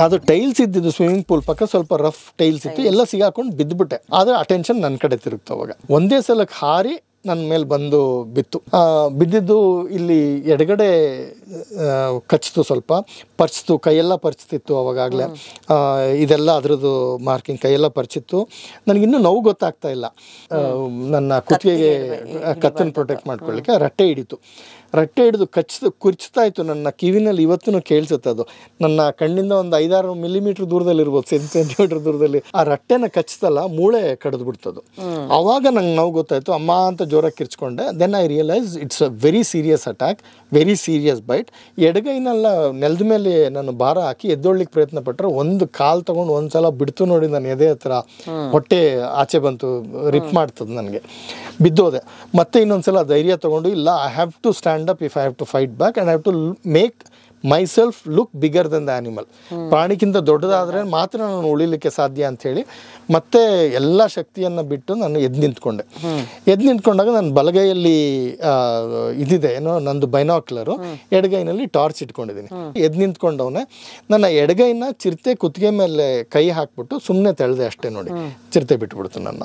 ಅದು ಟೈಲ್ಸ್ ಇದ್ದಿದ್ದು swimming pool ಪಕ್ಕ ಸ್ವಲ್ಪ ರಫ್ ಟೈಲ್ಸ್ ಇತ್ತು, ಎಲ್ಲ ಸಿಗಾಕೊಂಡು ಬಿದ್ದುಬಿಟ್ಟೆ. ಆದರೆ ಅಟೆನ್ಷನ್ ನನ್ನ ಕಡೆ ತಿರುಗ್ತು. ಅವಾಗ ಒಂದೇ ಸಲಕ್ಕೆ ಹಾರಿ ನನ್ನ ಮೇಲೆ ಬಂದು ಬಿದ್ದಿದ್ದು ಇಲ್ಲಿ ಎಡಗಡೆ ಕಚ್ಚಿತು, ಸ್ವಲ್ಪ ಪರ್ಚ್ತು, ಕೈಯೆಲ್ಲ ಪರ್ಚ್ತಿತ್ತು ಅವಾಗಲೇ. ಇದೆಲ್ಲ ಅದರದ್ದು ಮಾರ್ಕಿಂಗ್ ಕೈಯೆಲ್ಲ ಪರ್ಚಿತ್ತು. ನನಗಿನ್ನೂ ನೋವು ಗೊತ್ತಾಗ್ತಾ ಇಲ್ಲ. ನನ್ನ ಕುತ್ತಿಗೆಗೆ ಕತ್ತನ್ನು ಪ್ರೊಟೆಕ್ಟ್ ಮಾಡ್ಕೊಳ್ಳಿಕ್ಕೆ ರಟ್ಟೆ ರಟ್ಟೆ ಹಿಡಿದು ಕುರ್ಚ್ತಾ ಇತ್ತು. ನನ್ನ ಕಿವಿನಲ್ಲಿ ಇವತ್ತೂ ಕೇಳಿಸುತ್ತೆ ಅದು. ನನ್ನ ಕಣ್ಣಿಂದ ಒಂದು 5-6 ಮಿಲಿಮೀಟರ್ ದೂರದಲ್ಲಿ ಇರ್ಬೋದು, ಸೆಂಟಿಮೀಟರ್ ದೂರದಲ್ಲಿ ಆ ರಟ್ಟೆನ ಕಚ್ತಲ್ಲ, ಮೂಳೆ ಕಡಿದು ಬಿಡ್ತದು. ಆವಾಗ ನಂಗೆ ನೋವು ಗೊತ್ತಾಯಿತು. ಅಮ್ಮ ಅಂತ ಜೋರಾಗಿ ಕಿರ್ಚ್ಕೊಂಡೆ. Then I realise it's a very serious attack, very serious bite. ಎಡಗೈನೆಲ್ಲ ನೆಲದ ಮೇಲೆ ನಾನು ಭಾರ ಹಾಕಿ ಎದ್ದೊಳ್ಳಿಕ್ಕೆ ಪ್ರಯತ್ನ ಪಟ್ಟರೆ ಒಂದು ಕಾಲು ತೊಗೊಂಡು ಒಂದ್ಸಲ ಬಿಡ್ತು ನೋಡಿ, ನಾನು ಎದೆ ಹತ್ರ ಹೊಟ್ಟೆ ಆಚೆ ಬಂತು, ರಿಪ್ ಮಾಡ್ತದೆ ನನಗೆ. ಬಿದ್ದೋದೆ. ಮತ್ತೆ ಇನ್ನೊಂದ್ಸಲ ಧೈರ್ಯ ತೊಗೊಂಡು, ಇಲ್ಲ, I have to stand up if I have to fight back and I have to make myself look bigger than the animal. ಪ್ರಾಣಿಗಿಂತ ದೊಡ್ಡದಾದರೆ ಮಾತ್ರ ನಾನು ಉಳಿಲಿಕ್ಕೆ ಸಾಧ್ಯ ಅಂಥೇಳಿ ಮತ್ತೆ ಎಲ್ಲ ಶಕ್ತಿಯನ್ನು ಬಿಟ್ಟು ನಾನು ಎದ್ದು ನಿಂತ್ಕೊಂಡಾಗ ನನ್ನ ಬಲಗೈಯಲ್ಲಿ ಇದಿದೆ ಏನೋ ನಂದು ಬೈನಾಕ್ಯುಲರು, ಎಡಗೈನಲ್ಲಿ ಟಾರ್ಚ್ ಇಟ್ಕೊಂಡಿದ್ದೀನಿ. ಎದ್ದು ನಿಂತ್ಕೊಂಡವನೇ ನನ್ನ ಎಡಗೈನ ಚಿರತೆ ಕುತ್ತಿಗೆ ಮೇಲೆ ಕೈ ಹಾಕ್ಬಿಟ್ಟು ಸುಮ್ಮನೆ ತೆಳೆದೆ ಅಷ್ಟೇ ನೋಡಿ, ಚಿರತೆ ಬಿಟ್ಬಿಡ್ತು ನನ್ನ.